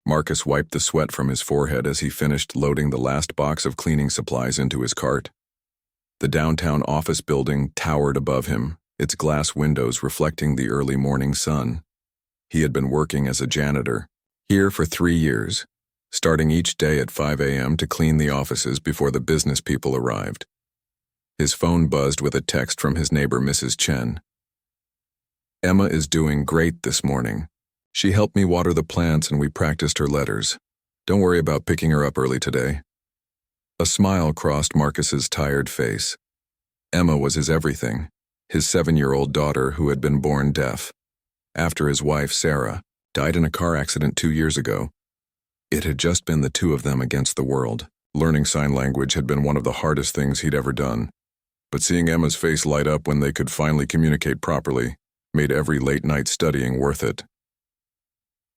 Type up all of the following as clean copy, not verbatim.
Marcus wiped the sweat from his forehead as he finished loading the last box of cleaning supplies into his cart. The downtown office building towered above him, its glass windows reflecting the early morning sun. He had been working as a janitor here for 3 years, starting each day at 5 a.m. to clean the offices before the business people arrived. His phone buzzed with a text from his neighbor, Mrs. Chen. "Emma is doing great this morning. She helped me water the plants and we practiced her letters. Don't worry about picking her up early today." A smile crossed Marcus's tired face. Emma was his everything, his 7-year-old daughter who had been born deaf. After his wife, Sarah, died in a car accident 2 years ago, it had just been the two of them against the world. Learning sign language had been one of the hardest things he'd ever done. But seeing Emma's face light up when they could finally communicate properly made every late-night studying worth it.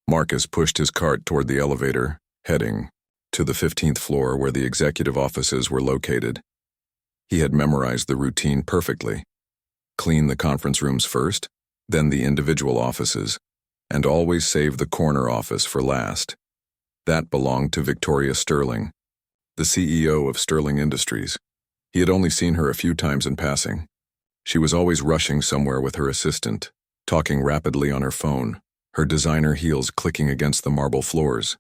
Marcus pushed his cart toward the elevator, heading to the 15th floor where the executive offices were located. He had memorized the routine perfectly. Clean the conference rooms first, then the individual offices, and always save the corner office for last. That belonged to Victoria Sterling, the CEO of Sterling Industries. He had only seen her a few times in passing. She was always rushing somewhere with her assistant, talking rapidly on her phone, her designer heels clicking against the marble floors.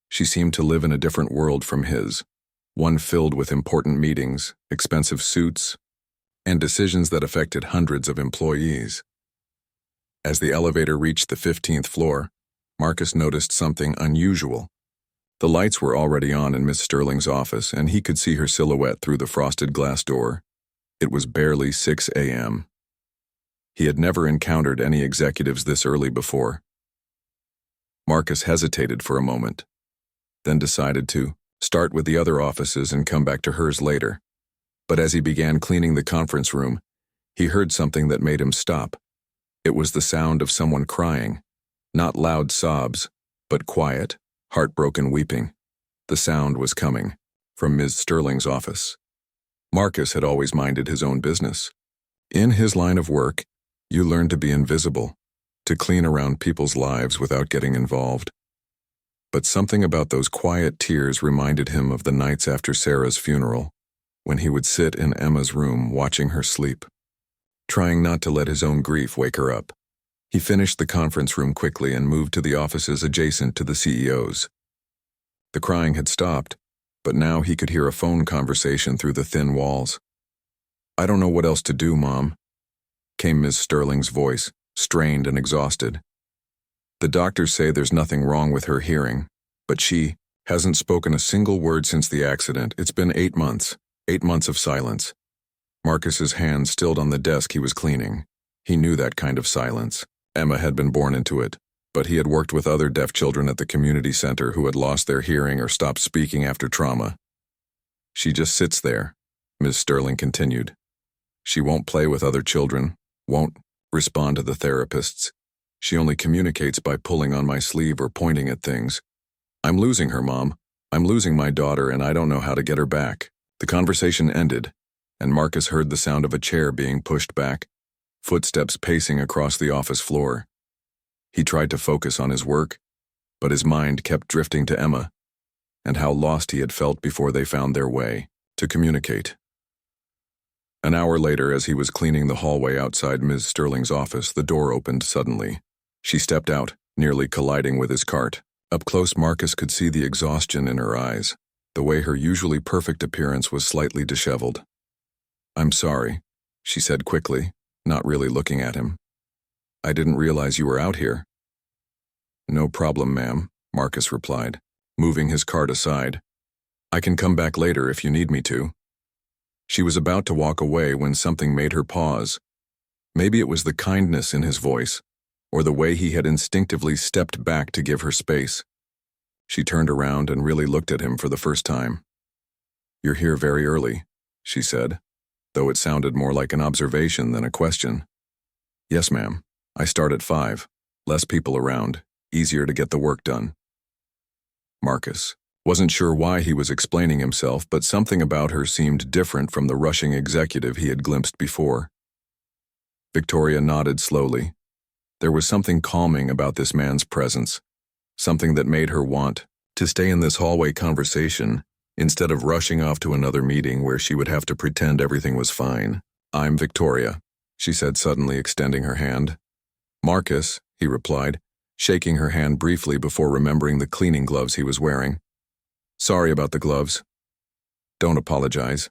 She seemed to live in a different world from his, one filled with important meetings, expensive suits, and decisions that affected hundreds of employees. As the elevator reached the 15th floor, Marcus noticed something unusual. The lights were already on in Miss Sterling's office, and he could see her silhouette through the frosted glass door. It was barely 6 a.m. He had never encountered any executives this early before. Marcus hesitated for a moment, then decided to start with the other offices and come back to hers later. But as he began cleaning the conference room, he heard something that made him stop. It was the sound of someone crying, not loud sobs, but quiet, heartbroken weeping. The sound was coming from Ms. Sterling's office. Marcus had always minded his own business. In his line of work, you learn to be invisible, to clean around people's lives without getting involved. But something about those quiet tears reminded him of the nights after Sarah's funeral, when he would sit in Emma's room watching her sleep, trying not to let his own grief wake her up. He finished the conference room quickly and moved to the offices adjacent to the CEO's. The crying had stopped, but now he could hear a phone conversation through the thin walls. "I don't know what else to do, Mom," came Ms. Sterling's voice, strained and exhausted. "The doctors say there's nothing wrong with her hearing, but she hasn't spoken a single word since the accident. It's been 8 months, 8 months of silence." Marcus's hands stilled on the desk he was cleaning. He knew that kind of silence. Emma had been born into it, but he had worked with other deaf children at the community center who had lost their hearing or stopped speaking after trauma. "She just sits there," Ms. Sterling continued. "She won't play with other children, won't respond to the therapists. She only communicates by pulling on my sleeve or pointing at things. I'm losing her, Mom. I'm losing my daughter, and I don't know how to get her back." The conversation ended, and Marcus heard the sound of a chair being pushed back, footsteps pacing across the office floor. He tried to focus on his work, but his mind kept drifting to Emma, and how lost he had felt before they found their way to communicate. An hour later, as he was cleaning the hallway outside Ms. Sterling's office, the door opened suddenly. She stepped out, nearly colliding with his cart. Up close, Marcus could see the exhaustion in her eyes. The way her usually perfect appearance was slightly disheveled. "I'm sorry," she said quickly, not really looking at him. "I didn't realize you were out here." "No problem, ma'am," Marcus replied, moving his cart aside. "I can come back later if you need me to." She was about to walk away when something made her pause. Maybe it was the kindness in his voice, or the way he had instinctively stepped back to give her space. She turned around and really looked at him for the first time. "You're here very early," she said, though it sounded more like an observation than a question. "Yes, ma'am. I start at 5. Less people around, easier to get the work done." Marcus wasn't sure why he was explaining himself, but something about her seemed different from the rushing executive he had glimpsed before. Victoria nodded slowly. There was something calming about this man's presence, something that made her want to stay in this hallway conversation instead of rushing off to another meeting where she would have to pretend everything was fine. "I'm Victoria," she said, suddenly extending her hand. "Marcus," he replied, shaking her hand briefly before remembering the cleaning gloves he was wearing. "Sorry about the gloves." "Don't apologize."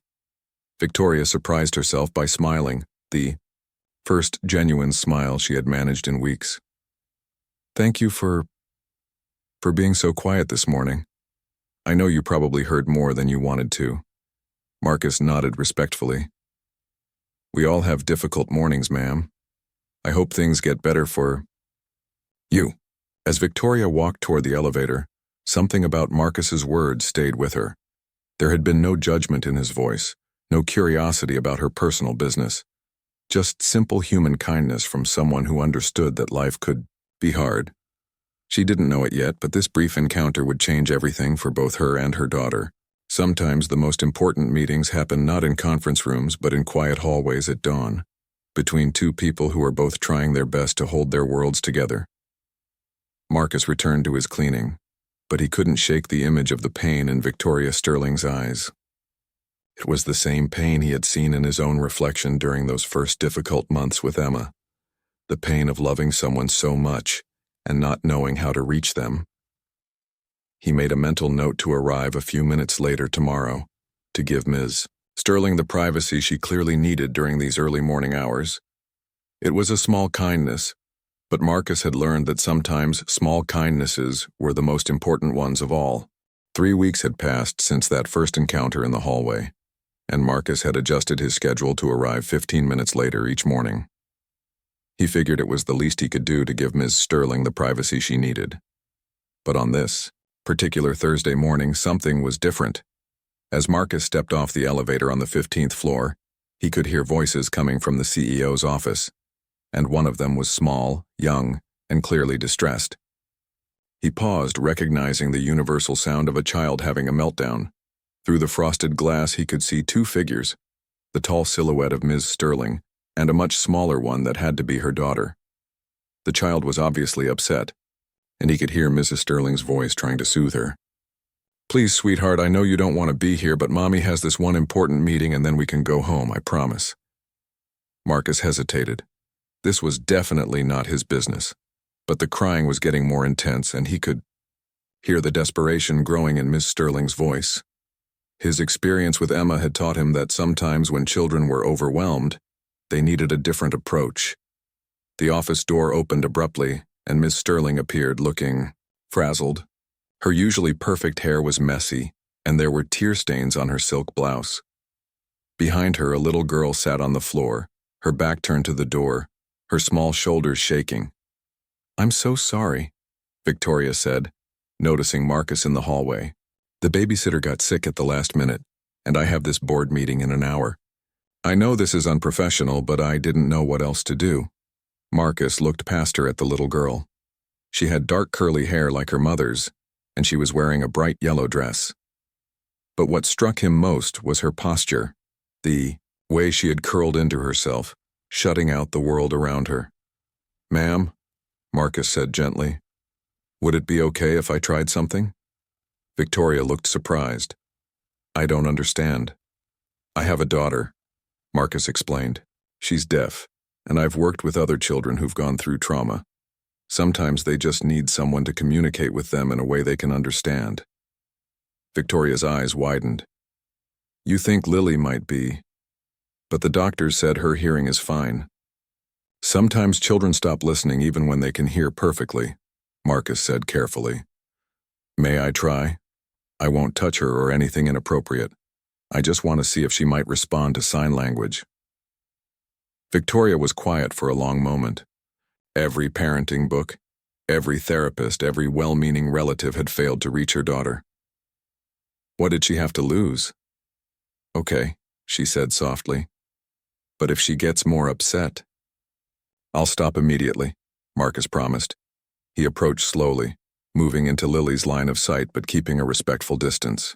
Victoria surprised herself by smiling, the first genuine smile she had managed in weeks. "Thank you for being so quiet this morning. I know you probably heard more than you wanted to." Marcus nodded respectfully. "We all have difficult mornings, ma'am. I hope things get better for you." As Victoria walked toward the elevator, something about Marcus's words stayed with her. There had been no judgment in his voice, no curiosity about her personal business, just simple human kindness from someone who understood that life could be hard. She didn't know it yet, but this brief encounter would change everything for both her and her daughter. Sometimes the most important meetings happen not in conference rooms but in quiet hallways at dawn, between two people who are both trying their best to hold their worlds together. Marcus returned to his cleaning, but he couldn't shake the image of the pain in Victoria Sterling's eyes. It was the same pain he had seen in his own reflection during those first difficult months with Emma, the pain of loving someone so much and not knowing how to reach them. He made a mental note to arrive a few minutes later tomorrow, to give Ms. Sterling the privacy she clearly needed during these early morning hours. It was a small kindness, but Marcus had learned that sometimes small kindnesses were the most important ones of all. 3 weeks had passed since that first encounter in the hallway, and Marcus had adjusted his schedule to arrive 15 minutes later each morning. He figured it was the least he could do to give Ms. Sterling the privacy she needed. But on this particular Thursday morning, something was different. As Marcus stepped off the elevator on the 15th floor, he could hear voices coming from the CEO's office, and one of them was small, young, and clearly distressed. He paused, recognizing the universal sound of a child having a meltdown. Through the frosted glass he could see two figures, the tall silhouette of Ms. Sterling, and a much smaller one that had to be her daughter. The child was obviously upset, and he could hear Mrs. Sterling's voice trying to soothe her. "Please, sweetheart, I know you don't want to be here, but Mommy has this one important meeting and then we can go home, I promise." Marcus hesitated. This was definitely not his business, but the crying was getting more intense and he could hear the desperation growing in Miss Sterling's voice. His experience with Emma had taught him that sometimes when children were overwhelmed, they needed a different approach. The office door opened abruptly, and Miss Sterling appeared looking frazzled. Her usually perfect hair was messy, and there were tear stains on her silk blouse. Behind her, a little girl sat on the floor, her back turned to the door, her small shoulders shaking. "I'm so sorry," Victoria said, noticing Marcus in the hallway. "The babysitter got sick at the last minute, and I have this board meeting in an hour. I know this is unprofessional, but I didn't know what else to do." Marcus looked past her at the little girl. She had dark curly hair like her mother's, and she was wearing a bright yellow dress. But what struck him most was her posture, the way she had curled into herself, shutting out the world around her. "Ma'am," Marcus said gently, "would it be okay if I tried something?" Victoria looked surprised. "I don't understand." "I have a daughter," Marcus explained. "She's deaf, and I've worked with other children who've gone through trauma. Sometimes they just need someone to communicate with them in a way they can understand." Victoria's eyes widened. "You think Lily might be, but the doctors said her hearing is fine." "Sometimes children stop listening even when they can hear perfectly," Marcus said carefully. "May I try? I won't touch her or anything inappropriate. I just want to see if she might respond to sign language." Victoria was quiet for a long moment. Every parenting book, every therapist, every well-meaning relative had failed to reach her daughter. What did she have to lose? "Okay," she said softly. "But if she gets more upset—" "I'll stop immediately," Marcus promised. He approached slowly, moving into Lily's line of sight but keeping a respectful distance.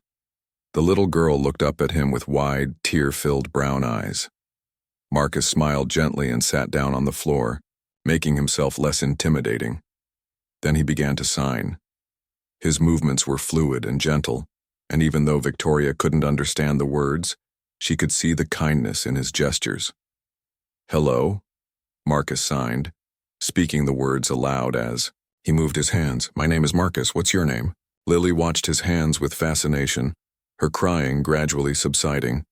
The little girl looked up at him with wide, tear-filled brown eyes. Marcus smiled gently and sat down on the floor, making himself less intimidating. Then he began to sign, His movements were fluid and gentle, and even though Victoria couldn't understand the words, she could see the kindness in his gestures. "Hello," Marcus signed, speaking the words aloud as he moved his hands. "My name is Marcus. What's your name?" Lily watched his hands with fascination, her crying gradually subsiding.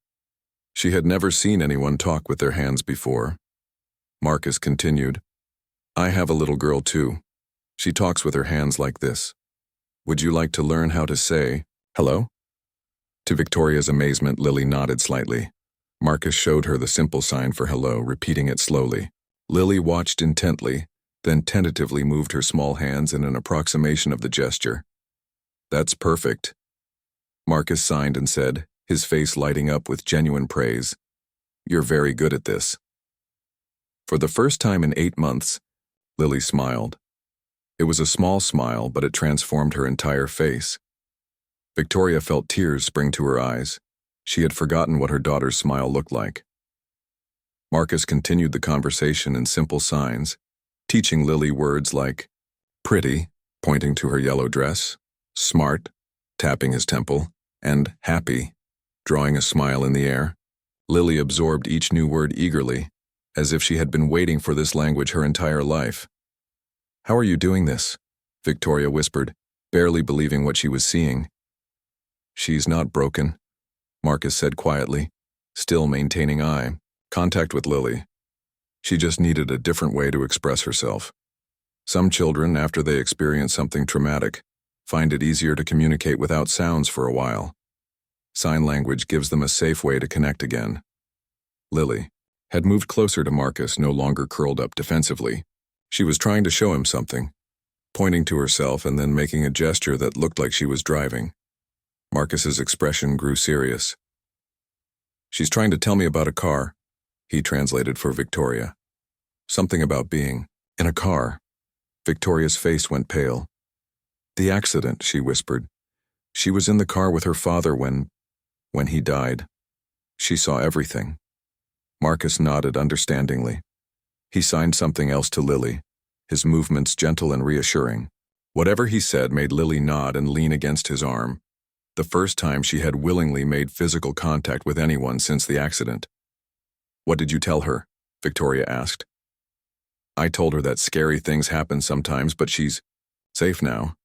She had never seen anyone talk with their hands before. Marcus continued, "I have a little girl too. She talks with her hands like this. Would you like to learn how to say, hello?" To Victoria's amazement, Lily nodded slightly. Marcus showed her the simple sign for hello, repeating it slowly. Lily watched intently, then tentatively moved her small hands in an approximation of the gesture. "That's perfect," Marcus signed and said, his face lighting up with genuine praise. "You're very good at this." For the first time in 8 months, Lily smiled. It was a small smile, but it transformed her entire face. Victoria felt tears spring to her eyes. She had forgotten what her daughter's smile looked like. Marcus continued the conversation in simple signs, teaching Lily words like pretty, pointing to her yellow dress, smart, tapping his temple, and happy, drawing a smile in the air. Lily absorbed each new word eagerly, as if she had been waiting for this language her entire life. "How are you doing this?" Victoria whispered, barely believing what she was seeing. "She's not broken," Marcus said quietly, still maintaining eye contact with Lily. "She just needed a different way to express herself. Some children, after they experience something traumatic, find it easier to communicate without sounds for a while. Sign language gives them a safe way to connect again." Lily had moved closer to Marcus, no longer curled up defensively. She was trying to show him something, pointing to herself and then making a gesture that looked like she was driving. Marcus's expression grew serious. "She's trying to tell me about a car," he translated for Victoria. "Something about being in a car." Victoria's face went pale. "The accident," she whispered. "She was in the car with her father when he died. She saw everything." Marcus nodded understandingly. He signed something else to Lily, his movements gentle and reassuring. Whatever he said made Lily nod and lean against his arm, the first time she had willingly made physical contact with anyone since the accident. "What did you tell her?" Victoria asked. "I told her that scary things happen sometimes, but she's safe now,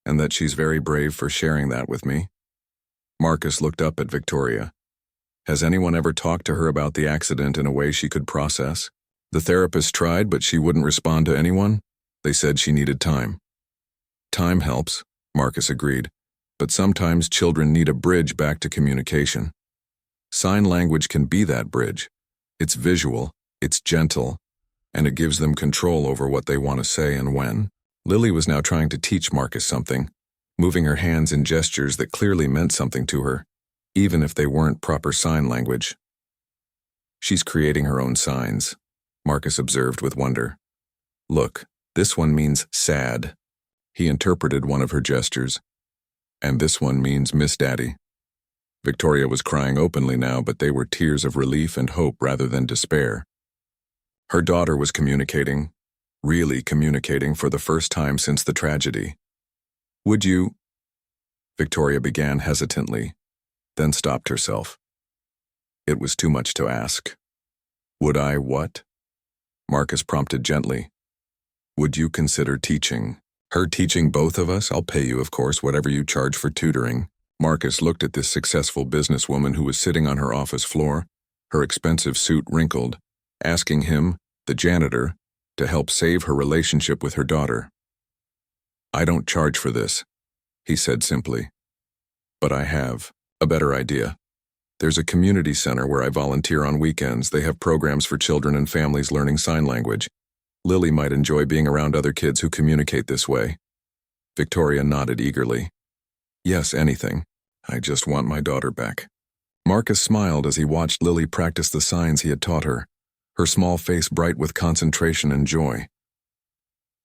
and that she's very brave for sharing that with me." Marcus looked up at Victoria. Has anyone ever talked to her about the accident in a way she could process? The therapist tried, but she wouldn't respond to anyone. They said she needed time. "Time helps," Marcus agreed, "but sometimes children need a bridge back to communication. Sign language can be that bridge. It's visual, it's gentle, and it gives them control over what they want to say and when." Lily was now trying to teach Marcus something, moving her hands in gestures that clearly meant something to her, even if they weren't proper sign language. "She's creating her own signs," Marcus observed with wonder. "Look, this one means sad." He interpreted one of her gestures. "And this one means Miss Daddy." Victoria was crying openly now, but they were tears of relief and hope rather than despair. Her daughter was communicating, really communicating for the first time since the tragedy. "Would you?" Victoria began hesitantly, then stopped herself. It was too much to ask. "Would I what?" Marcus prompted gently. "Would you consider teaching? Her teaching both of us? I'll pay you, of course, whatever you charge for tutoring." Marcus looked at this successful businesswoman who was sitting on her office floor, her expensive suit wrinkled, asking him, the janitor, to help save her relationship with her daughter. "I don't charge for this," he said simply. "But I have a better idea. There's a community center where I volunteer on weekends. They have programs for children and families learning sign language. Lily might enjoy being around other kids who communicate this way." Victoria nodded eagerly. "Yes, anything. I just want my daughter back." Marcus smiled as he watched Lily practice the signs he had taught her, her small face bright with concentration and joy.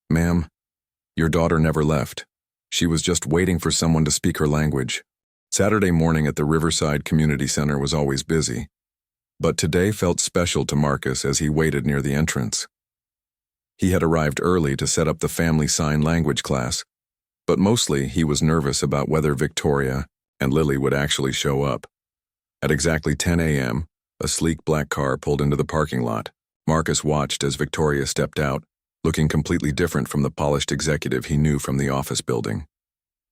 "Ma'am, your daughter never left. She was just waiting for someone to speak her language." Saturday morning at the Riverside Community Center was always busy, but today felt special to Marcus as he waited near the entrance. He had arrived early to set up the family sign language class, But mostly, he was nervous about whether Victoria and Lily would actually show up. At exactly 10 a.m., a sleek black car pulled into the parking lot. Marcus watched as Victoria stepped out, looking completely different from the polished executive he knew from the office building.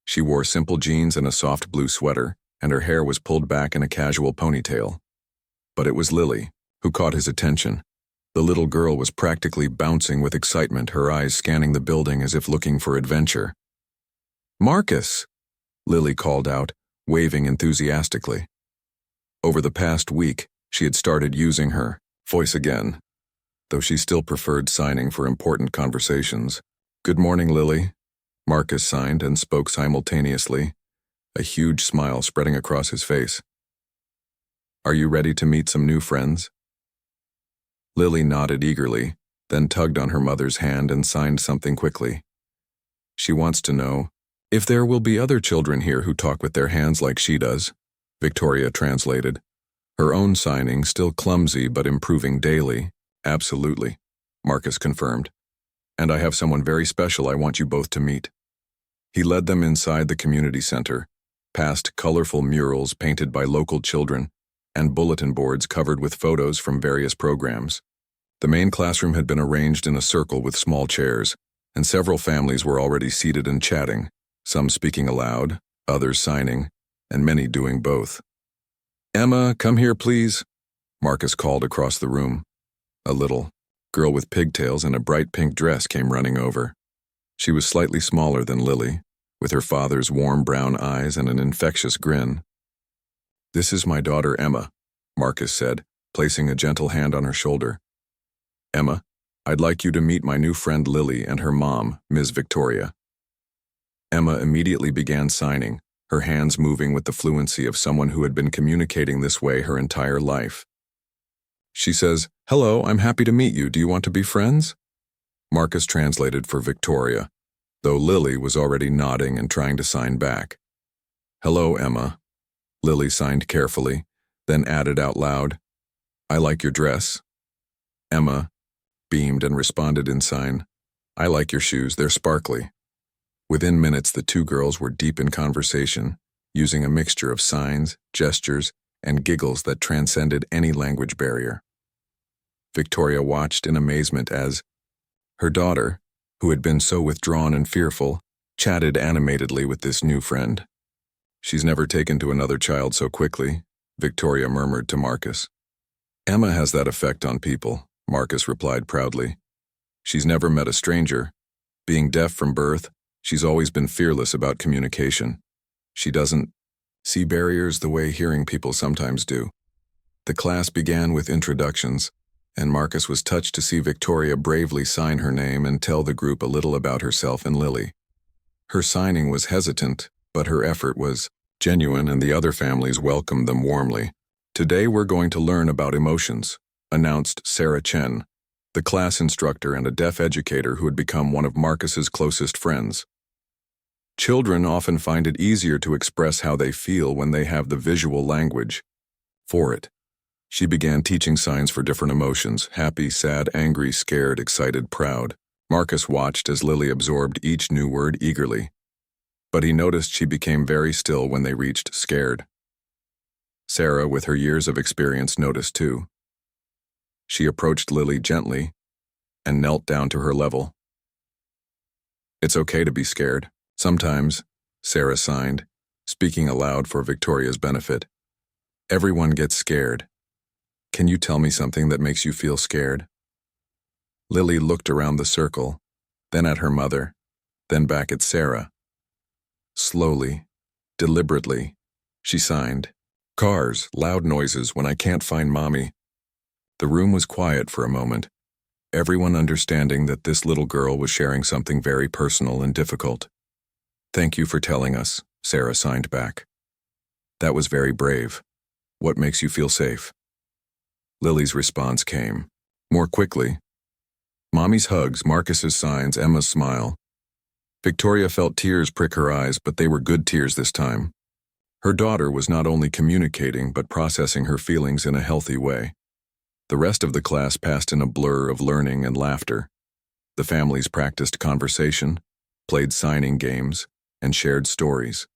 She wore simple jeans and a soft blue sweater, and her hair was pulled back in a casual ponytail. But it was Lily who caught his attention. The little girl was practically bouncing with excitement, her eyes scanning the building as if looking for adventure. "Marcus!" Lily called out, waving enthusiastically. Over the past week, she had started using her voice again, though she still preferred signing for important conversations. "Good morning, Lily," Marcus signed and spoke simultaneously, a huge smile spreading across his face. "Are you ready to meet some new friends?" Lily nodded eagerly, then tugged on her mother's hand and signed something quickly. "She wants to know if there will be other children here who talk with their hands like she does," Victoria translated, her own signing still clumsy but improving daily. "Absolutely," Marcus confirmed. "And I have someone very special I want you both to meet." He led them inside the community center, past colorful murals painted by local children and bulletin boards covered with photos from various programs. The main classroom had been arranged in a circle with small chairs, and several families were already seated and chatting, some speaking aloud, others signing, and many doing both. "Emma, come here, please," Marcus called across the room. A little girl with pigtails and a bright pink dress came running over. She was slightly smaller than Lily, with her father's warm brown eyes and an infectious grin. "This is my daughter Emma," Marcus said, placing a gentle hand on her shoulder. "Emma, I'd like you to meet my new friend Lily and her mom, Ms. Victoria." Emma immediately began signing, her hands moving with the fluency of someone who had been communicating this way her entire life. She says, "Hello, I'm happy to meet you. Do you want to be friends?" Marcus translated for Victoria, though Lily was already nodding and trying to sign back. "Hello, Emma." Lily signed carefully, then added out loud, "I like your dress." Emma beamed and responded in sign, "I like your shoes, they're sparkly." Within minutes, the two girls were deep in conversation, using a mixture of signs, gestures, and giggles that transcended any language barrier. Victoria watched in amazement as her daughter, who had been so withdrawn and fearful, chatted animatedly with this new friend. "She's never taken to another child so quickly," Victoria murmured to Marcus. "Emma has that effect on people," Marcus replied proudly. "She's never met a stranger. Being deaf from birth, she's always been fearless about communication. She doesn't see barriers the way hearing people sometimes do." The class began with introductions, and Marcus was touched to see Victoria bravely sign her name and tell the group a little about herself and Lily. Her signing was hesitant, but her effort was genuine, and the other families welcomed them warmly. "Today we're going to learn about emotions," announced Sarah Chen, the class instructor and a deaf educator who had become one of Marcus's closest friends. "Children often find it easier to express how they feel when they have the visual language for it." She began teaching signs for different emotions: happy, sad, angry, scared, excited, proud. Marcus watched as Lily absorbed each new word eagerly, but he noticed she became very still when they reached scared. Sarah, with her years of experience, noticed too. She approached Lily gently and knelt down to her level. "It's okay to be scared. Sometimes," Sarah signed, speaking aloud for Victoria's benefit. "Everyone gets scared. Can you tell me something that makes you feel scared?" Lily looked around the circle, then at her mother, then back at Sarah. Slowly, deliberately, she signed, "Cars, loud noises when I can't find Mommy." The room was quiet for a moment, everyone understanding that this little girl was sharing something very personal and difficult. "Thank you for telling us," Sarah signed back. "That was very brave. What makes you feel safe?" Lily's response came, more quickly. Mommy's hugs, Marcus's signs, Emma's smile. Victoria felt tears prick her eyes, but they were good tears this time. Her daughter was not only communicating but processing her feelings in a healthy way. The rest of the class passed in a blur of learning and laughter. The families practiced conversation, played signing games, and shared stories.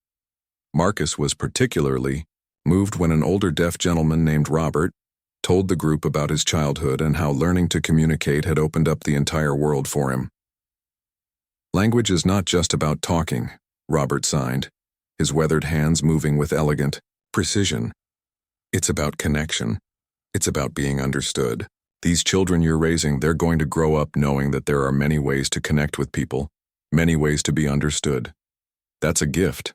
Marcus was particularly moved when an older deaf gentleman named Robert told the group about his childhood and how learning to communicate had opened up the entire world for him. Language is not just about talking, Robert signed, his weathered hands moving with elegant precision. It's about connection. It's about being understood. These children you're raising, they're going to grow up knowing that there are many ways to connect with people, many ways to be understood. That's a gift.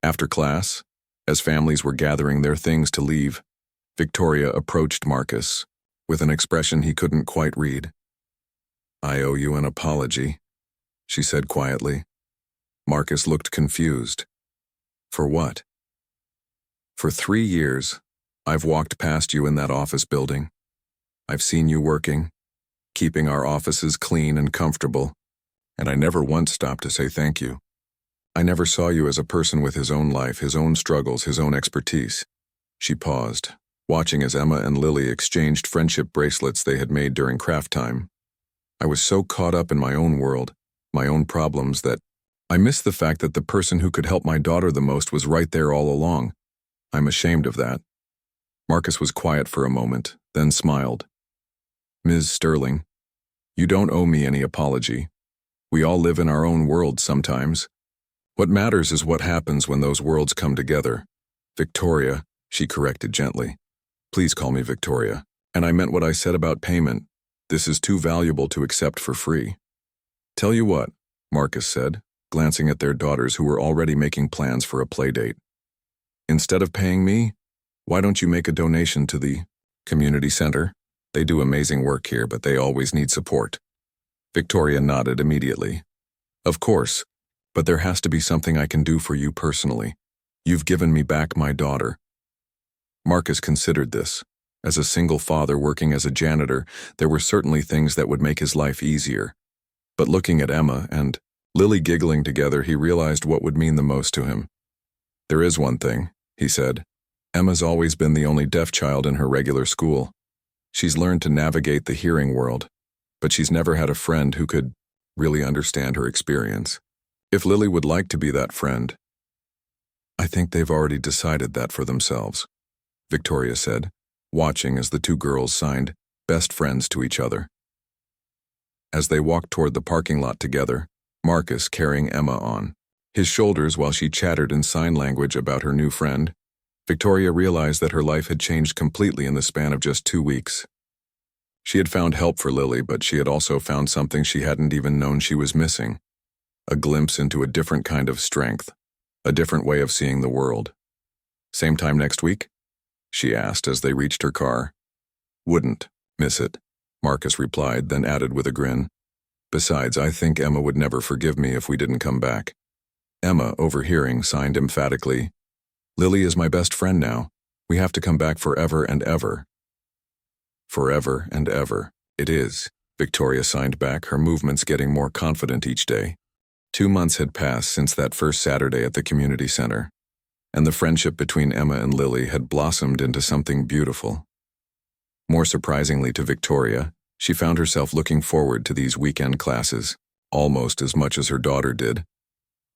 After class, as families were gathering their things to leave, Victoria approached Marcus with an expression he couldn't quite read. "I owe you an apology," she said quietly. Marcus looked confused. "For what?" "For 3 years, I've walked past you in that office building. I've seen you working, keeping our offices clean and comfortable, and I never once stopped to say thank you. I never saw you as a person with his own life, his own struggles, his own expertise." She paused, watching as Emma and Lily exchanged friendship bracelets they had made during craft time. "I was so caught up in my own world, my own problems, that I missed the fact that the person who could help my daughter the most was right there all along. I'm ashamed of that." Marcus was quiet for a moment, then smiled. "Ms. Sterling, you don't owe me any apology. We all live in our own worlds sometimes. What matters is what happens when those worlds come together. Victoria," she corrected gently. "Please call me Victoria. And I meant what I said about payment. This is too valuable to accept for free." "Tell you what," Marcus said, glancing at their daughters who were already making plans for a play date. "Instead of paying me, why don't you make a donation to the community center? They do amazing work here, but they always need support." Victoria nodded immediately. "Of course, but there has to be something I can do for you personally. You've given me back my daughter." Marcus considered this. As a single father working as a janitor, there were certainly things that would make his life easier. But looking at Emma and Lily giggling together, he realized what would mean the most to him. "There is one thing," he said. "Emma's always been the only deaf child in her regular school. She's learned to navigate the hearing world, but she's never had a friend who could really understand her experience. If Lily would like to be that friend." "I think they've already decided that for themselves," Victoria said, watching as the two girls signed best friends to each other. As they walked toward the parking lot together, Marcus carrying Emma on his shoulders while she chattered in sign language about her new friend, Victoria realized that her life had changed completely in the span of just 2 weeks. She had found help for Lily, but she had also found something she hadn't even known she was missing. A glimpse into a different kind of strength, a different way of seeing the world. "Same time next week?" she asked as they reached her car. "Wouldn't miss it," Marcus replied, then added with a grin. "Besides, I think Emma would never forgive me if we didn't come back." Emma, overhearing, signed emphatically, "Lily is my best friend now. We have to come back forever and ever." "Forever and ever, it is," Victoria signed back, her movements getting more confident each day. 2 months had passed since that first Saturday at the community center, and the friendship between Emma and Lily had blossomed into something beautiful. More surprisingly to Victoria, she found herself looking forward to these weekend classes, almost as much as her daughter did.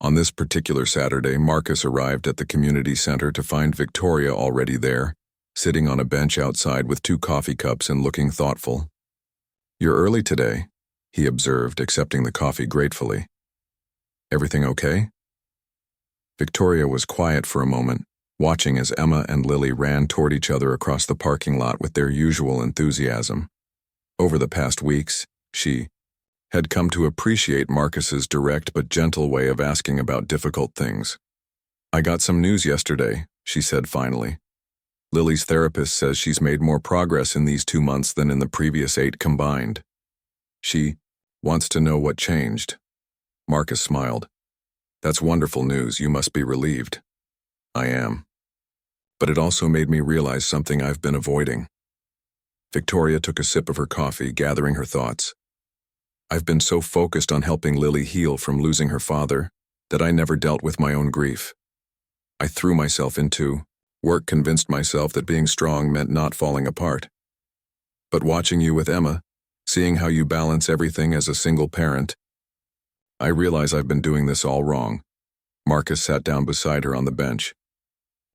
On this particular Saturday, Marcus arrived at the community center to find Victoria already there, sitting on a bench outside with 2 coffee cups and looking thoughtful. "You're early today," he observed, accepting the coffee gratefully. "Everything okay?" Victoria was quiet for a moment, watching as Emma and Lily ran toward each other across the parking lot with their usual enthusiasm. Over the past weeks, she had come to appreciate Marcus's direct but gentle way of asking about difficult things. "I got some news yesterday," she said finally. "Lily's therapist says she's made more progress in these 2 months than in the previous 8 combined. She wants to know what changed." Marcus smiled. "That's wonderful news. You must be relieved." "I am. But it also made me realize something I've been avoiding." Victoria took a sip of her coffee, gathering her thoughts. "I've been so focused on helping Lily heal from losing her father that I never dealt with my own grief. I threw myself into work, convinced myself that being strong meant not falling apart. But watching you with Emma, seeing how you balance everything as a single parent, I realize I've been doing this all wrong. Marcus sat down beside her on the bench.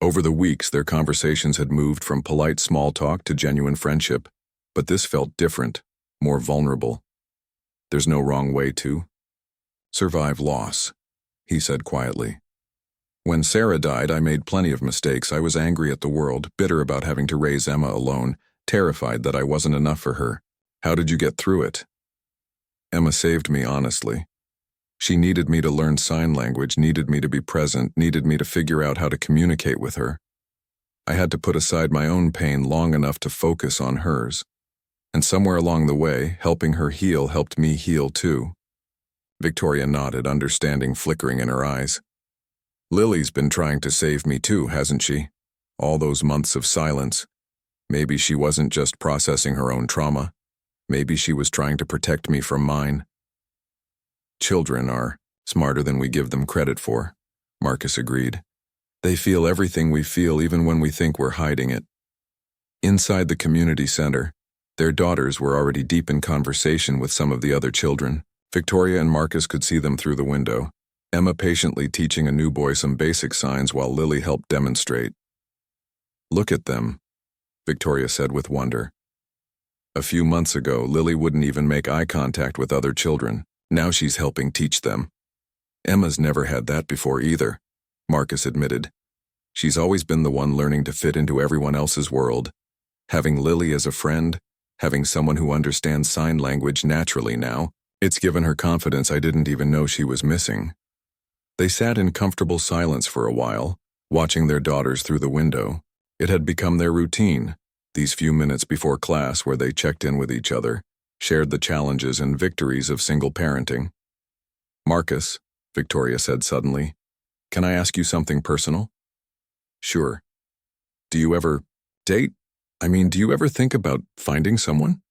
Over the weeks, their conversations had moved from polite small talk to genuine friendship, but this felt different, more vulnerable. There's no wrong way to survive loss, he said quietly. When Sarah died, I made plenty of mistakes. I was angry at the world, bitter about having to raise Emma alone, terrified that I wasn't enough for her. How did you get through it? Emma saved me, honestly. She needed me to learn sign language, needed me to be present, needed me to figure out how to communicate with her. I had to put aside my own pain long enough to focus on hers. And somewhere along the way, helping her heal helped me heal too. Victoria nodded, understanding flickering in her eyes. Lily's been trying to save me too, hasn't she? All those months of silence. Maybe she wasn't just processing her own trauma. Maybe she was trying to protect me from mine. Children are smarter than we give them credit for, Marcus agreed. They feel everything we feel even when we think we're hiding it. Inside the community center, their daughters were already deep in conversation with some of the other children. Victoria and Marcus could see them through the window, Emma patiently teaching a new boy some basic signs while Lily helped demonstrate. Look at them, Victoria said with wonder. A few months ago, Lily wouldn't even make eye contact with other children. Now she's helping teach them. Emma's never had that before either, Marcus admitted. She's always been the one learning to fit into everyone else's world. Having Lily as a friend, having someone who understands sign language naturally now, it's given her confidence I didn't even know she was missing. They sat in comfortable silence for a while, watching their daughters through the window. It had become their routine, these few minutes before class where they checked in with each other, shared the challenges and victories of single parenting. Marcus, Victoria said suddenly, can I ask you something personal? Sure. Do you ever date? Do you ever think about finding someone?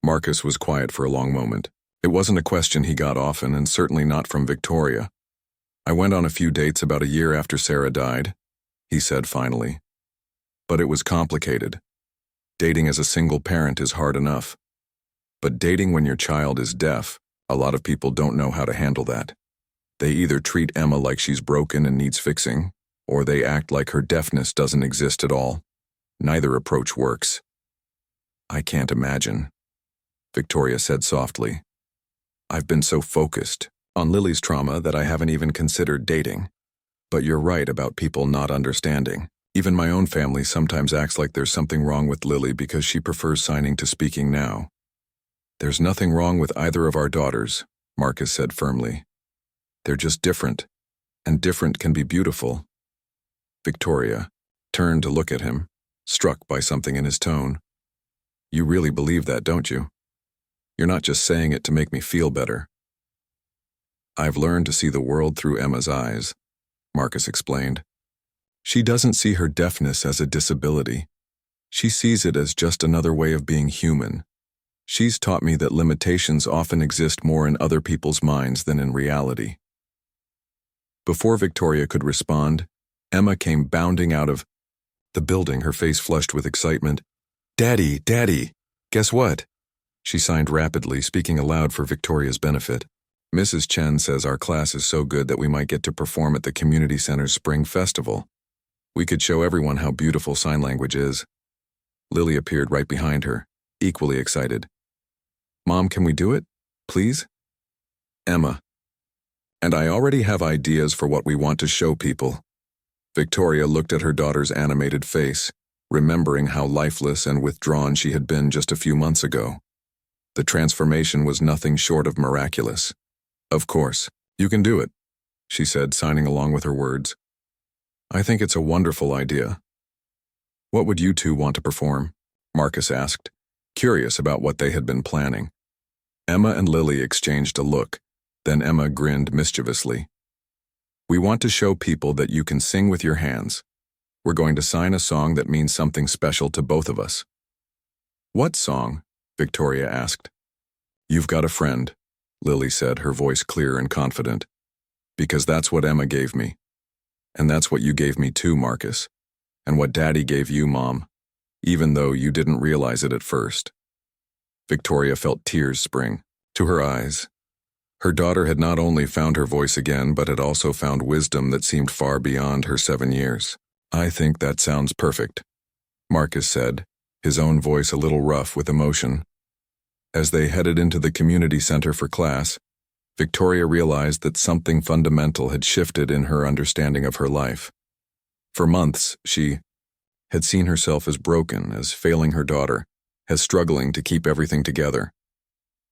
Marcus was quiet for a long moment. It wasn't a question he got often, and certainly not from Victoria. I went on a few dates about a year after Sarah died, he said finally. But it was complicated. Dating as a single parent is hard enough. But dating when your child is deaf, a lot of people don't know how to handle that. They either treat Emma like she's broken and needs fixing, or they act like her deafness doesn't exist at all. Neither approach works. I can't imagine, Victoria said softly. I've been so focused on Lily's trauma that I haven't even considered dating. But you're right about people not understanding. Even my own family sometimes acts like there's something wrong with Lily because she prefers signing to speaking now. There's nothing wrong with either of our daughters, Marcus said firmly. They're just different, and different can be beautiful. Victoria turned to look at him, struck by something in his tone. You really believe that, don't you? You're not just saying it to make me feel better. I've learned to see the world through Emma's eyes, Marcus explained. She doesn't see her deafness as a disability. She sees it as just another way of being human. She's taught me that limitations often exist more in other people's minds than in reality. Before Victoria could respond, Emma came bounding out of the building, her face flushed with excitement. Daddy, Daddy, guess what? She signed rapidly, speaking aloud for Victoria's benefit. Mrs. Chen says our class is so good that we might get to perform at the community center's spring festival. We could show everyone how beautiful sign language is. Lily appeared right behind her, equally excited. Mom, can we do it? Please? Emma. And I already have ideas for what we want to show people. Victoria looked at her daughter's animated face, remembering how lifeless and withdrawn she had been just a few months ago. The transformation was nothing short of miraculous. Of course, you can do it, she said, signing along with her words. I think it's a wonderful idea. What would you two want to perform? Marcus asked, curious about what they had been planning. Emma and Lily exchanged a look, then Emma grinned mischievously. We want to show people that you can sing with your hands. We're going to sign a song that means something special to both of us. What song? Victoria asked. You've got a friend, Lily said, her voice clear and confident. Because that's what Emma gave me. And that's what you gave me too, Marcus. And what Daddy gave you, Mom, even though you didn't realize it at first. Victoria felt tears spring to her eyes. Her daughter had not only found her voice again, but had also found wisdom that seemed far beyond her 7 years. "I think that sounds perfect," Marcus said, his own voice a little rough with emotion. As they headed into the community center for class, Victoria realized that something fundamental had shifted in her understanding of her life. For months, she had seen herself as broken, as failing her daughter, as struggling to keep everything together.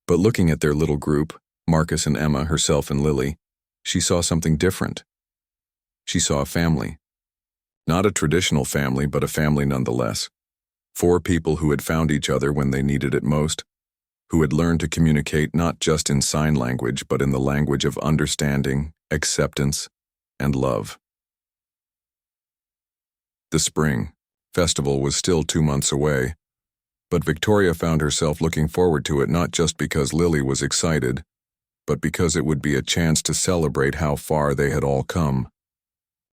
But looking at their little group, Marcus and Emma, herself and Lily, she saw something different. She saw a family. Not a traditional family, but a family nonetheless. 4 people who had found each other when they needed it most, who had learned to communicate not just in sign language, but in the language of understanding, acceptance, and love. The spring festival was still 2 months away, but Victoria found herself looking forward to it not just because Lily was excited, but because it would be a chance to celebrate how far they had all come.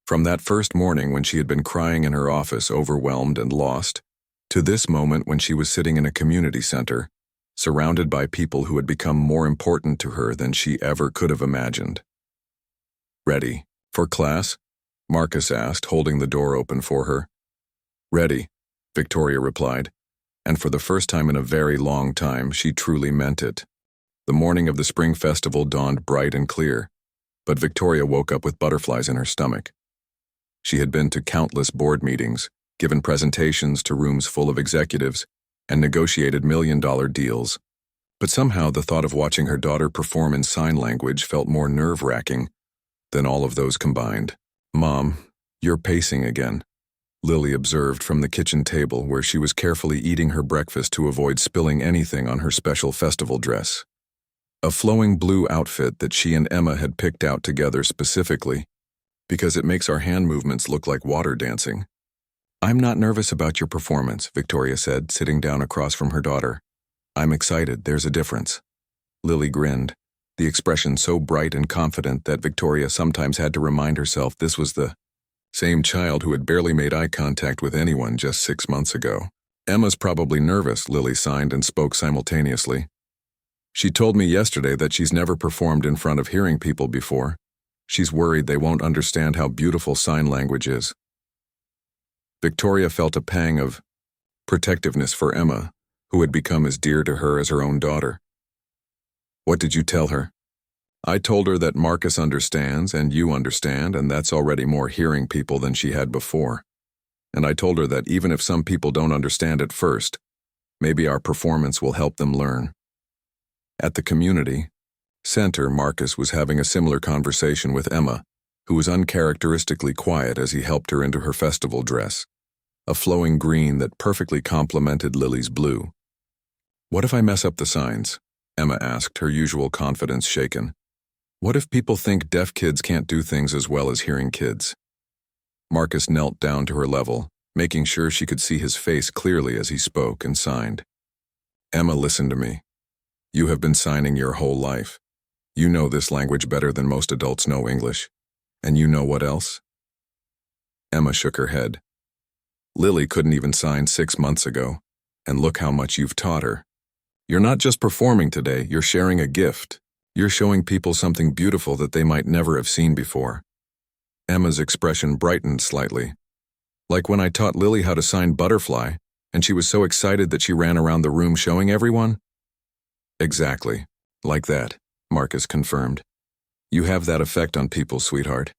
From that first morning when she had been crying in her office, overwhelmed and lost, to this moment when she was sitting in a community center, surrounded by people who had become more important to her than she ever could have imagined. "Ready for class?" Marcus asked, holding the door open for her. "Ready," Victoria replied, and for the first time in a very long time, she truly meant it. The morning of the spring festival dawned bright and clear, but Victoria woke up with butterflies in her stomach. She had been to countless board meetings, given presentations to rooms full of executives, and negotiated million-dollar deals. But somehow the thought of watching her daughter perform in sign language felt more nerve-wracking than all of those combined. "Mom, you're pacing again," Lily observed from the kitchen table where she was carefully eating her breakfast to avoid spilling anything on her special festival dress. A flowing blue outfit that she and Emma had picked out together specifically, because it makes our hand movements look like water dancing. "I'm not nervous about your performance," Victoria said, sitting down across from her daughter. "I'm excited, there's a difference." Lily grinned, the expression so bright and confident that Victoria sometimes had to remind herself this was the same child who had barely made eye contact with anyone just 6 months ago. "Emma's probably nervous," Lily signed and spoke simultaneously. "She told me yesterday that she's never performed in front of hearing people before. She's worried they won't understand how beautiful sign language is." Victoria felt a pang of protectiveness for Emma, who had become as dear to her as her own daughter. "What did you tell her?" "I told her that Marcus understands and you understand, and that's already more hearing people than she had before. And I told her that even if some people don't understand at first, maybe our performance will help them learn." At the community center, Marcus was having a similar conversation with Emma, who was uncharacteristically quiet as he helped her into her festival dress, a flowing green that perfectly complemented Lily's blue. "What if I mess up the signs?" Emma asked, her usual confidence shaken. "What if people think deaf kids can't do things as well as hearing kids?" Marcus knelt down to her level, making sure she could see his face clearly as he spoke, and signed. "Emma, listen to me. You have been signing your whole life. You know this language better than most adults know English. And you know what else?" Emma shook her head. "Lily couldn't even sign 6 months ago, and look how much you've taught her. You're not just performing today, you're sharing a gift. You're showing people something beautiful that they might never have seen before." Emma's expression brightened slightly. "Like when I taught Lily how to sign butterfly, and she was so excited that she ran around the room showing everyone?" "Exactly. Like that," Marcus confirmed. "You have that effect on people, sweetheart.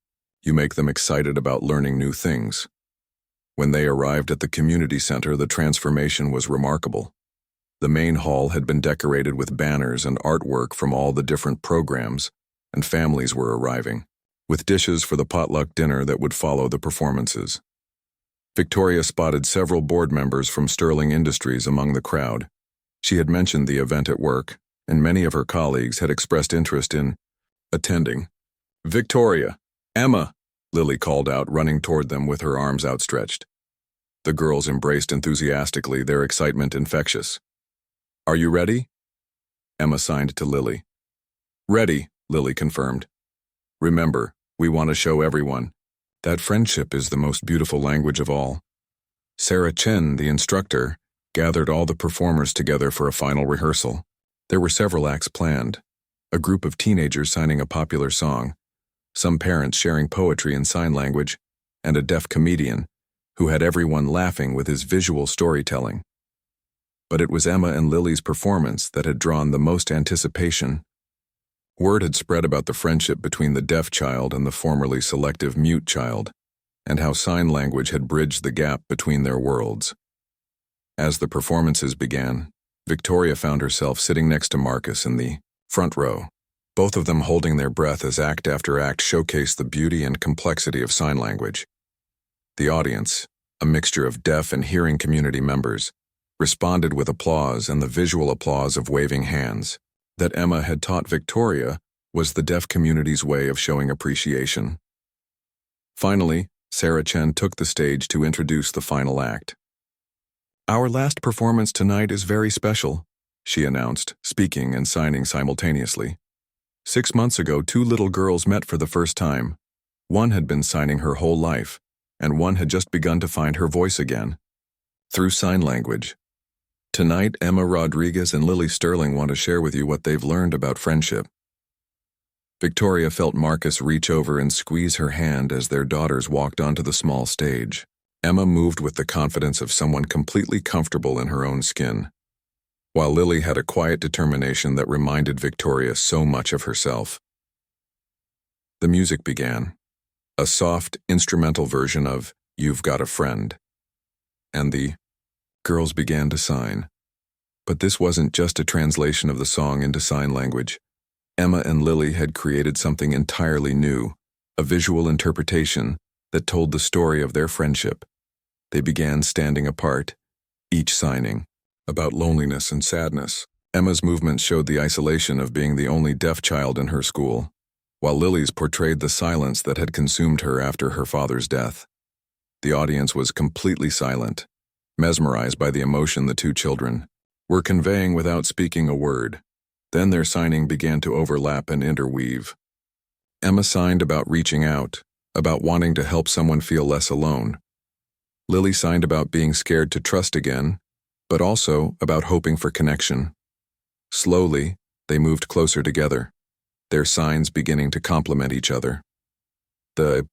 You make them excited about learning new things." When they arrived at the community center, the transformation was remarkable. The main hall had been decorated with banners and artwork from all the different programs, and families were arriving, with dishes for the potluck dinner that would follow the performances. Victoria spotted several board members from Sterling Industries among the crowd. She had mentioned the event at work, and many of her colleagues had expressed interest in attending. "Victoria! Emma!" Lily called out, running toward them with her arms outstretched. The girls embraced enthusiastically, their excitement infectious. "Are you ready?" Emma signed to Lily. "Ready," Lily confirmed. "Remember, we want to show everyone that friendship is the most beautiful language of all." Sarah Chen, the instructor, gathered all the performers together for a final rehearsal. There were several acts planned. a group of teenagers signing a popular song, some parents sharing poetry in sign language, and a deaf comedian who had everyone laughing with his visual storytelling. But it was Emma and Lily's performance that had drawn the most anticipation. Word had spread about the friendship between the deaf child and the formerly selective mute child, and how sign language had bridged the gap between their worlds. As the performances began, Victoria found herself sitting next to Marcus in the front row, both of them holding their breath as act after act showcased the beauty and complexity of sign language. The audience, a mixture of deaf and hearing community members, responded with applause and the visual applause of waving hands. That Emma had taught Victoria was the deaf community's way of showing appreciation. Finally, Sarah Chen took the stage to introduce the final act. "Our last performance tonight is very special," she announced, speaking and signing simultaneously. 6 months ago, 2 little girls met for the first time. One had been signing her whole life, and one had just begun to find her voice again. Through sign language. Tonight, Emma Rodriguez and Lily Sterling want to share with you what they've learned about friendship. Victoria felt Marcus reach over and squeeze her hand as their daughters walked onto the small stage. Emma moved with the confidence of someone completely comfortable in her own skin, while Lily had a quiet determination that reminded Victoria so much of herself. The music began, a soft, instrumental version of "You've Got a Friend," and the girls began to sign. But this wasn't just a translation of the song into sign language. Emma and Lily had created something entirely new, a visual interpretation that told the story of their friendship. They began standing apart, each signing, about loneliness and sadness. Emma's movements showed the isolation of being the only deaf child in her school, while Lily's portrayed the silence that had consumed her after her father's death. The audience was completely silent, mesmerized by the emotion the 2 children were conveying without speaking a word. Then their signing began to overlap and interweave. Emma signed about reaching out, about wanting to help someone feel less alone. Lily signed about being scared to trust again, but also about hoping for connection. Slowly, they moved closer together, their signs beginning to complement each other. The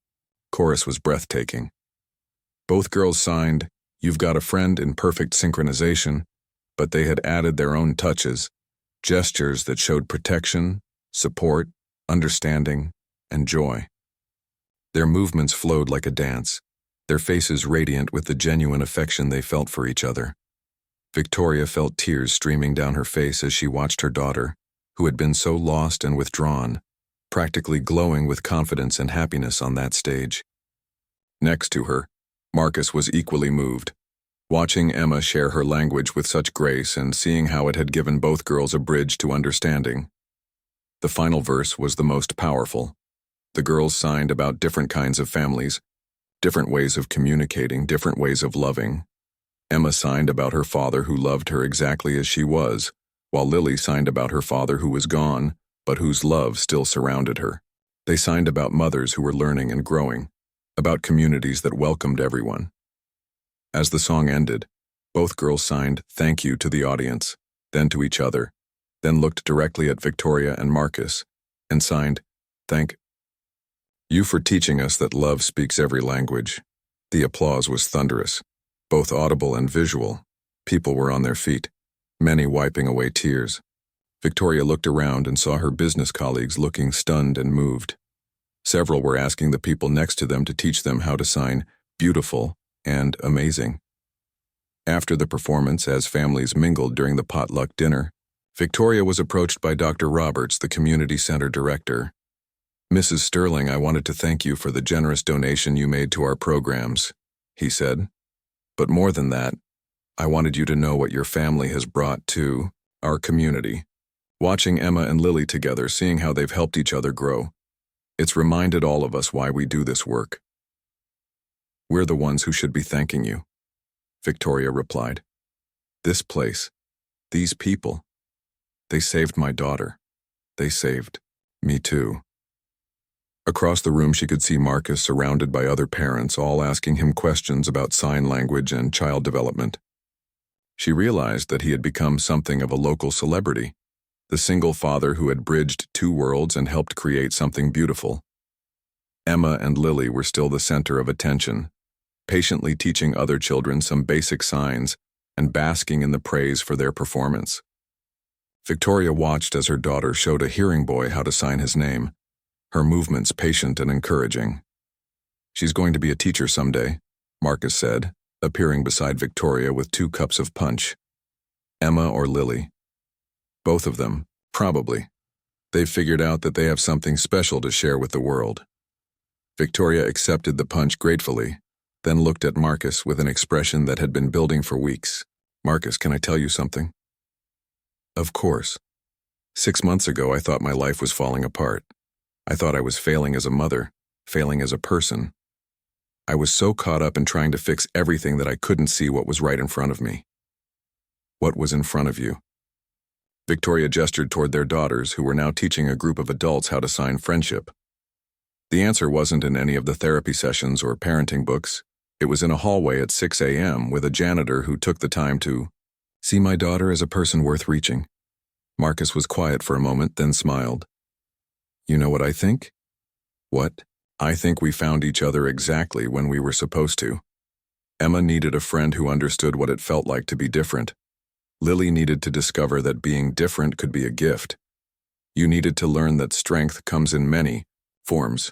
chorus was breathtaking. Both girls signed, "You've got a friend," in perfect synchronization, but they had added their own touches, gestures that showed protection, support, understanding, and joy. Their movements flowed like a dance, their faces radiant with the genuine affection they felt for each other. Victoria felt tears streaming down her face as she watched her daughter, who had been so lost and withdrawn, practically glowing with confidence and happiness on that stage. Next to her, Marcus was equally moved, watching Emma share her language with such grace and seeing how it had given both girls a bridge to understanding. The final verse was the most powerful. The girls signed about different kinds of families, different ways of communicating, different ways of loving. Emma signed about her father who loved her exactly as she was, while Lily signed about her father who was gone, but whose love still surrounded her. They signed about mothers who were learning and growing, about communities that welcomed everyone. As the song ended, both girls signed "thank you" to the audience, then to each other, then looked directly at Victoria and Marcus, and signed, "Thank you for teaching us that love speaks every language." The applause was thunderous, both audible and visual. People were on their feet, many wiping away tears. Victoria looked around and saw her business colleagues looking stunned and moved. Several were asking the people next to them to teach them how to sign "beautiful" and "amazing." After the performance, as families mingled during the potluck dinner, Victoria was approached by Dr. Roberts, the community center director. "Mrs. Sterling, I wanted to thank you for the generous donation you made to our programs," he said. "But more than that, I wanted you to know what your family has brought to our community. Watching Emma and Lily together, seeing how they've helped each other grow, it's reminded all of us why we do this work. We're the ones who should be thanking you," Victoria replied. "This place, these people, they saved my daughter. They saved me too." Across the room she could see Marcus surrounded by other parents, all asking him questions about sign language and child development. She realized that he had become something of a local celebrity. the single father who had bridged two worlds and helped create something beautiful. Emma and Lily were still the center of attention, patiently teaching other children some basic signs and basking in the praise for their performance. Victoria watched as her daughter showed a hearing boy how to sign his name, her movements patient and encouraging. "She's going to be a teacher someday," Marcus said, appearing beside Victoria with 2 cups of punch. Emma or Lily? Both of them, probably. They've figured out that they have something special to share with the world. Victoria accepted the punch gratefully, then looked at Marcus with an expression that had been building for weeks. "Marcus, can I tell you something?" "Of course. 6 months ago, I thought my life was falling apart. I thought I was failing as a mother, failing as a person. I was so caught up in trying to fix everything that I couldn't see what was right in front of me." "What was in front of you?" Victoria gestured toward their daughters, who were now teaching a group of adults how to sign friendship. The answer wasn't in any of the therapy sessions or parenting books. It was in a hallway at 6 a.m. with a janitor who took the time to see my daughter as a person worth reaching. Marcus was quiet for a moment, then smiled. "You know what I think?" "What?" "I think we found each other exactly when we were supposed to. Emma needed a friend who understood what it felt like to be different. Lily needed to discover that being different could be a gift. You needed to learn that strength comes in many forms.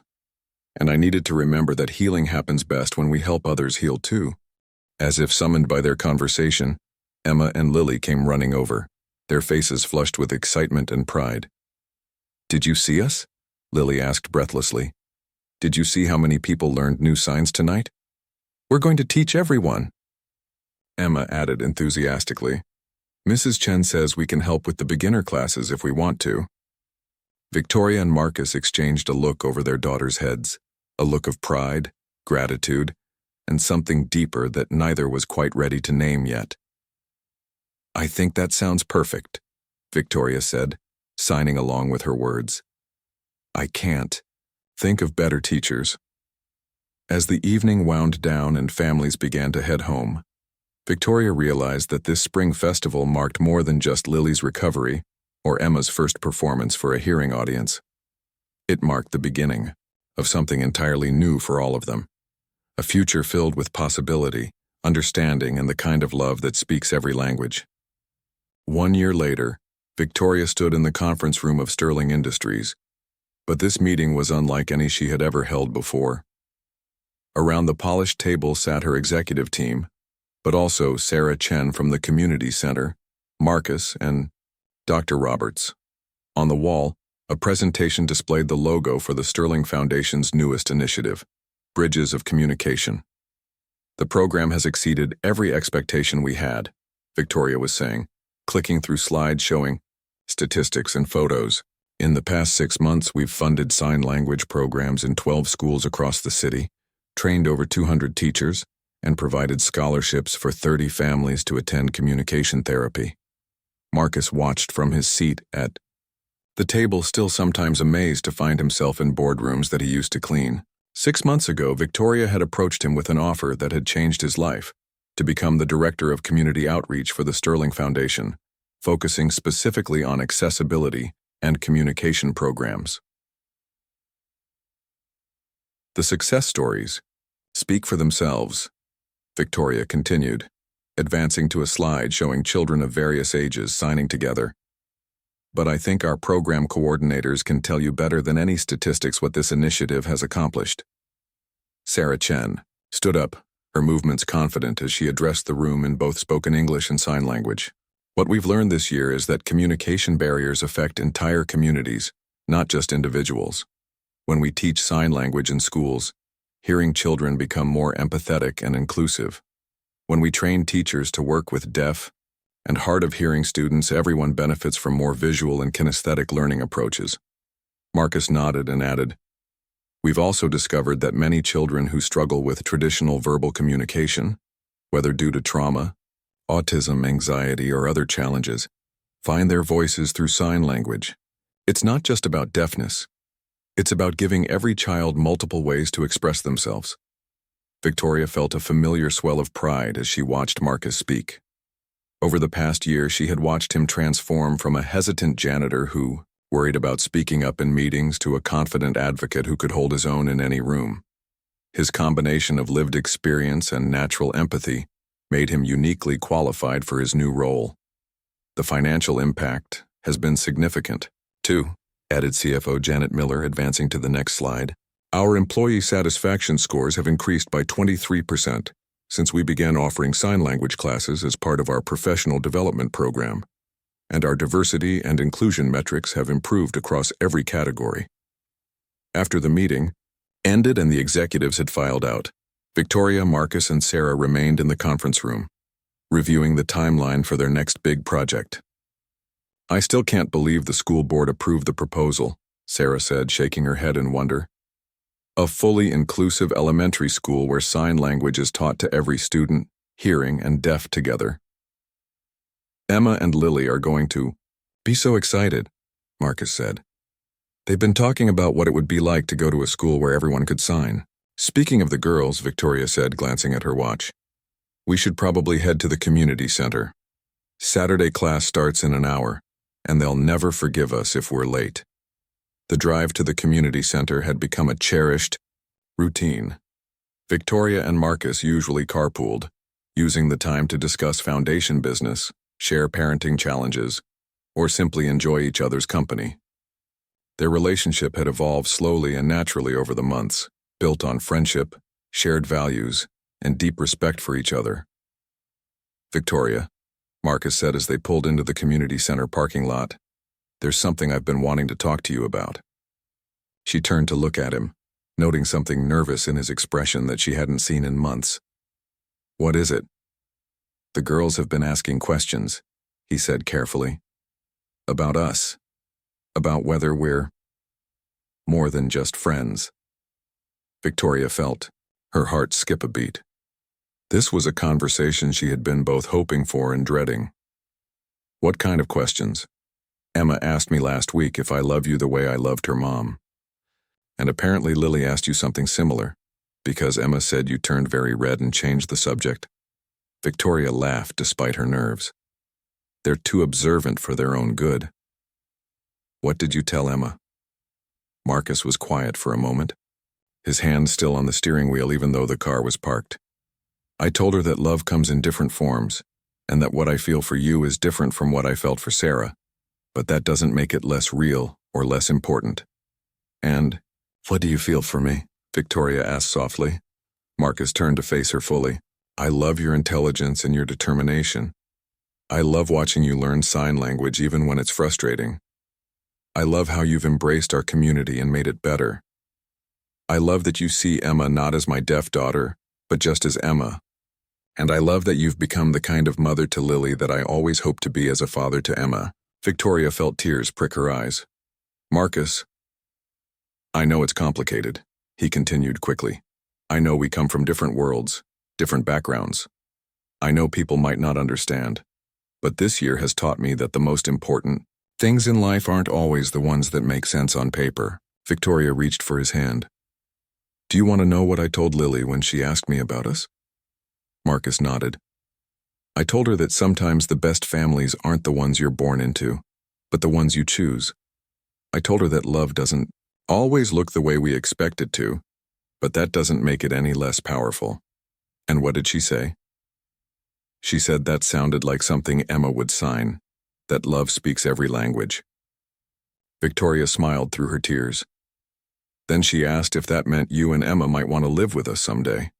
And I needed to remember that healing happens best when we help others heal too." As if summoned by their conversation, Emma and Lily came running over, their faces flushed with excitement and pride. "Did you see us?" Lily asked breathlessly. "Did you see how many people learned new signs tonight? We're going to teach everyone." Emma added enthusiastically, "Mrs. Chen says we can help with the beginner classes if we want to." Victoria and Marcus exchanged a look over their daughters' heads, a look of pride, gratitude, and something deeper that neither was quite ready to name yet. "I think that sounds perfect," Victoria said, signing along with her words. "I can't think of better teachers." As the evening wound down and families began to head home, Victoria realized that this spring festival marked more than just Lily's recovery or Emma's first performance for a hearing audience. It marked the beginning of something entirely new for all of them, a future filled with possibility, understanding, and the kind of love that speaks every language. 1 year later, Victoria stood in the conference room of Sterling Industries, but this meeting was unlike any she had ever held before. Around the polished table sat her executive team, but also Sarah Chen from the Community Center, Marcus, and Dr. Roberts. On the wall, a presentation displayed the logo for the Sterling Foundation's newest initiative, Bridges of Communication. "The program has exceeded every expectation we had," Victoria was saying, clicking through slides showing statistics and photos. "In the past 6 months, we've funded sign language programs in 12 schools across the city, trained over 200 teachers, and provided scholarships for 30 families to attend communication therapy." Marcus watched from his seat at the table, still sometimes amazed to find himself in boardrooms that he used to clean. 6 months ago, Victoria had approached him with an offer that had changed his life, to become the director of community outreach for the Sterling Foundation, focusing specifically on accessibility and communication programs. "The success stories speak for themselves," Victoria continued, advancing to a slide showing children of various ages signing together. "But I think our program coordinators can tell you better than any statistics what this initiative has accomplished." Sarah Chen stood up, her movements confident as she addressed the room in both spoken English and sign language. "What we've learned this year is that communication barriers affect entire communities, not just individuals. When we teach sign language in schools, hearing children become more empathetic and inclusive. When we train teachers to work with deaf and hard of hearing students, everyone benefits from more visual and kinesthetic learning approaches." Marcus nodded and added, "We've also discovered that many children who struggle with traditional verbal communication, whether due to trauma, autism, anxiety, or other challenges, find their voices through sign language. It's not just about deafness. It's about giving every child multiple ways to express themselves." Victoria felt a familiar swell of pride as she watched Marcus speak. Over the past year, she had watched him transform from a hesitant janitor who, worried about speaking up in meetings, to a confident advocate who could hold his own in any room. His combination of lived experience and natural empathy made him uniquely qualified for his new role. The financial impact has been significant, too, added CFO Janet Miller, advancing to the next slide. Our employee satisfaction scores have increased by 23% since we began offering sign language classes as part of our professional development program, and our diversity and inclusion metrics have improved across every category. After the meeting ended and the executives had filed out, Victoria, Marcus, and Sarah remained in the conference room, reviewing the timeline for their next big project. I still can't believe the school board approved the proposal, Sarah said, shaking her head in wonder. A fully inclusive elementary school where sign language is taught to every student, hearing and deaf together. Emma and Lily are going to be so excited, Marcus said. They've been talking about what it would be like to go to a school where everyone could sign. Speaking of the girls, Victoria said, glancing at her watch, we should probably head to the community center. Saturday class starts in an hour, and they'll never forgive us if we're late. The drive to the community center had become a cherished routine. Victoria and Marcus usually carpooled, using the time to discuss foundation business, share parenting challenges, or simply enjoy each other's company. Their relationship had evolved slowly and naturally over the months, built on friendship, shared values, and deep respect for each other. Victoria, Marcus said as they pulled into the community center parking lot, there's something I've been wanting to talk to you about. She turned to look at him, noting something nervous in his expression that she hadn't seen in months. What is it? The girls have been asking questions, he said carefully. About us. About whether we're more than just friends. Victoria felt her heart skip a beat. This was a conversation she had been both hoping for and dreading. What kind of questions? Emma asked me last week if I love you the way I loved her mom. And apparently Lily asked you something similar, because Emma said you turned very red and changed the subject. Victoria laughed despite her nerves. They're too observant for their own good. What did you tell Emma? Marcus was quiet for a moment, his hand still on the steering wheel even though the car was parked. I told her that love comes in different forms, and that what I feel for you is different from what I felt for Sarah. But that doesn't make it less real or less important. And, what do you feel for me? Victoria asked softly. Marcus turned to face her fully. I love your intelligence and your determination. I love watching you learn sign language even when it's frustrating. I love how you've embraced our community and made it better. I love that you see Emma not as my deaf daughter, but just as Emma. And I love that you've become the kind of mother to Lily that I always hoped to be as a father to Emma. Victoria felt tears prick her eyes. Marcus, I know it's complicated, he continued quickly. I know we come from different worlds, different backgrounds. I know people might not understand. But this year has taught me that the most important things in life aren't always the ones that make sense on paper. Victoria reached for his hand. Do you want to know what I told Lily when she asked me about us? Marcus nodded. I told her that sometimes the best families aren't the ones you're born into, but the ones you choose. I told her that love doesn't always look the way we expect it to, but that doesn't make it any less powerful. And what did she say? She said that sounded like something Emma would sign, that love speaks every language. Victoria smiled through her tears. Then she asked if that meant you and Emma might want to live with us someday.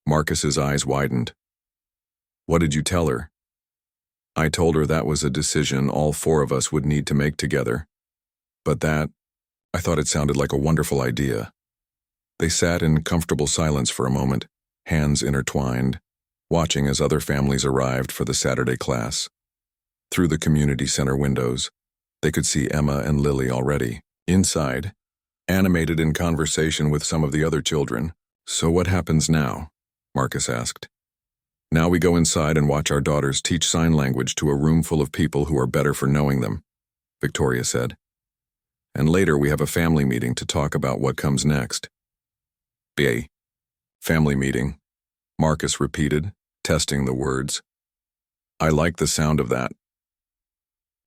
Marcus's eyes widened. What did you tell her? I told her that was a decision all four of us would need to make together. But I thought it sounded like a wonderful idea. They sat in comfortable silence for a moment, hands intertwined, watching as other families arrived for the Saturday class. Through the community center windows, they could see Emma and Lily already, inside, animated in conversation with some of the other children. So what happens now? Marcus asked. Now we go inside and watch our daughters teach sign language to a room full of people who are better for knowing them, Victoria said. And later we have a family meeting to talk about what comes next. B. Family meeting, Marcus repeated, testing the words. I like the sound of that.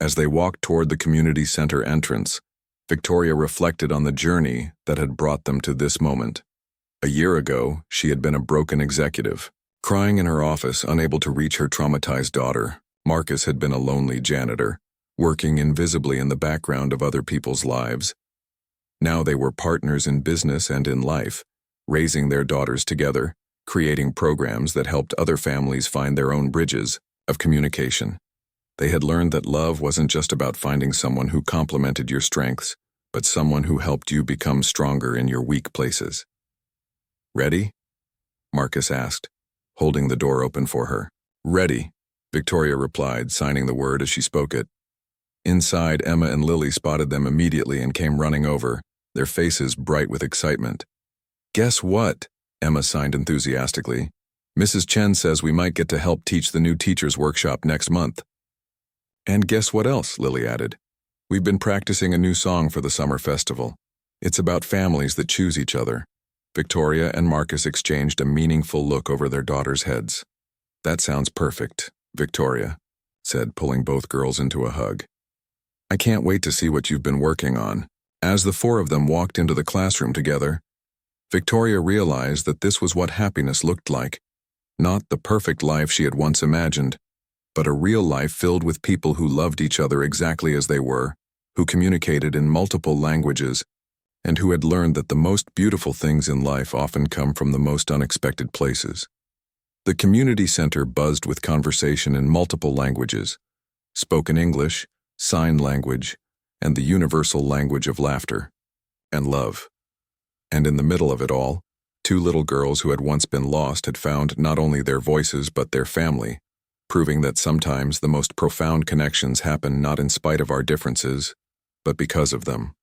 As they walked toward the community center entrance, Victoria reflected on the journey that had brought them to this moment. A year ago, she had been a broken executive, crying in her office, unable to reach her traumatized daughter. Marcus had been a lonely janitor, working invisibly in the background of other people's lives. Now they were partners in business and in life, raising their daughters together, creating programs that helped other families find their own bridges of communication. They had learned that love wasn't just about finding someone who complemented your strengths, but someone who helped you become stronger in your weak places. "Ready?" Marcus asked, holding the door open for her. "Ready," Victoria replied, signing the word as she spoke it. Inside, Emma and Lily spotted them immediately and came running over, their faces bright with excitement. "Guess what?" Emma signed enthusiastically. "Mrs. Chen says we might get to help teach the new teachers' workshop next month." "And guess what else?" Lily added. "We've been practicing a new song for the summer festival. It's about families that choose each other." Victoria and Marcus exchanged a meaningful look over their daughters' heads. "That sounds perfect," Victoria said, pulling both girls into a hug. "I can't wait to see what you've been working on." As the four of them walked into the classroom together, Victoria realized that this was what happiness looked like. Not the perfect life she had once imagined, but a real life filled with people who loved each other exactly as they were, who communicated in multiple languages, and who had learned that the most beautiful things in life often come from the most unexpected places. The community center buzzed with conversation in multiple languages: spoken English, sign language, and the universal language of laughter and love. And in the middle of it all, two little girls who had once been lost had found not only their voices but their family, proving that sometimes the most profound connections happen not in spite of our differences, but because of them.